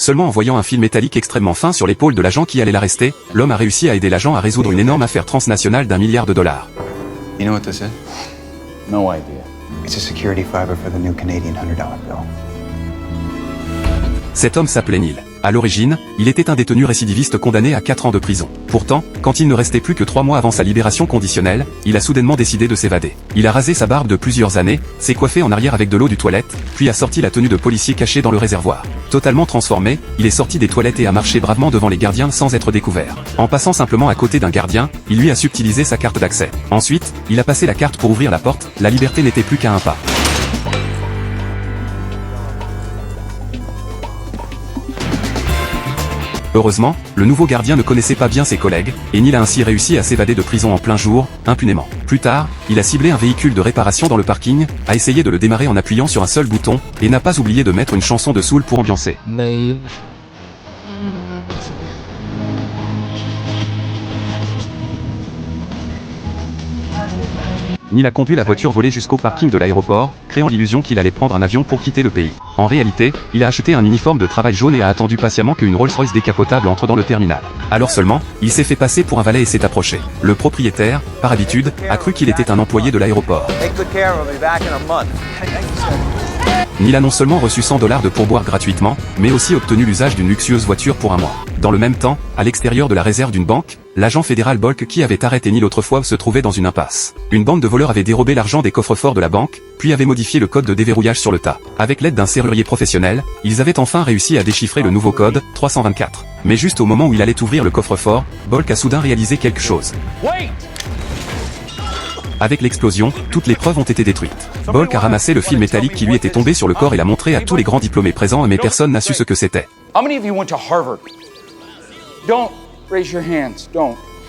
Seulement en voyant un fil métallique extrêmement fin sur l'épaule de l'agent qui allait l'arrester, l'homme a réussi à aider l'agent à résoudre une énorme affaire transnationale d'1 milliard de dollars. You know what this is? No idea. It's a security fiber for the new Canadian $100 bill. Cet homme s'appelait Neil. À l'origine, il était un détenu récidiviste condamné à 4 ans de prison. Pourtant, quand il ne restait plus que 3 mois avant sa libération conditionnelle, il a soudainement décidé de s'évader. Il a rasé sa barbe de plusieurs années, s'est coiffé en arrière avec de l'eau du toilette, puis a sorti la tenue de policier cachée dans le réservoir. Totalement transformé, il est sorti des toilettes et a marché bravement devant les gardiens sans être découvert. En passant simplement à côté d'un gardien, il lui a subtilisé sa carte d'accès. Ensuite, il a passé la carte pour ouvrir la porte, la liberté n'était plus qu'à un pas. Heureusement, le nouveau gardien ne connaissait pas bien ses collègues, et Neil a ainsi réussi à s'évader de prison en plein jour, impunément. Plus tard, il a ciblé un véhicule de réparation dans le parking, a essayé de le démarrer en appuyant sur un seul bouton, et n'a pas oublié de mettre une chanson de soul pour ambiancer. Neil a conduit la voiture volée jusqu'au parking de l'aéroport, créant l'illusion qu'il allait prendre un avion pour quitter le pays. En réalité, il a acheté un uniforme de travail jaune et a attendu patiemment qu'une Rolls-Royce décapotable entre dans le terminal. Alors seulement, il s'est fait passer pour un valet et s'est approché. Le propriétaire, par habitude, a cru qu'il était un employé de l'aéroport. Neil a non seulement reçu $100 de pourboire gratuitement, mais aussi obtenu l'usage d'une luxueuse voiture pour un mois. Dans le même temps, à l'extérieur de la réserve d'une banque, l'agent fédéral Bolk qui avait arrêté Neil autrefois se trouvait dans une impasse. Une bande de voleurs avait dérobé l'argent des coffres-forts de la banque, puis avait modifié le code de déverrouillage sur le tas. Avec l'aide d'un serrurier professionnel, ils avaient enfin réussi à déchiffrer le nouveau code, 324. Mais juste au moment où il allait ouvrir le coffre-fort, Bolk a soudain réalisé quelque chose. Avec l'explosion, toutes les preuves ont été détruites. Bolk a ramassé le fil métallique qui lui était tombé sur le corps et l'a montré à tous les grands diplômés présents, mais personne n'a su ce que c'était. How many of you went to Harvard? Don't raise your hands. Don't.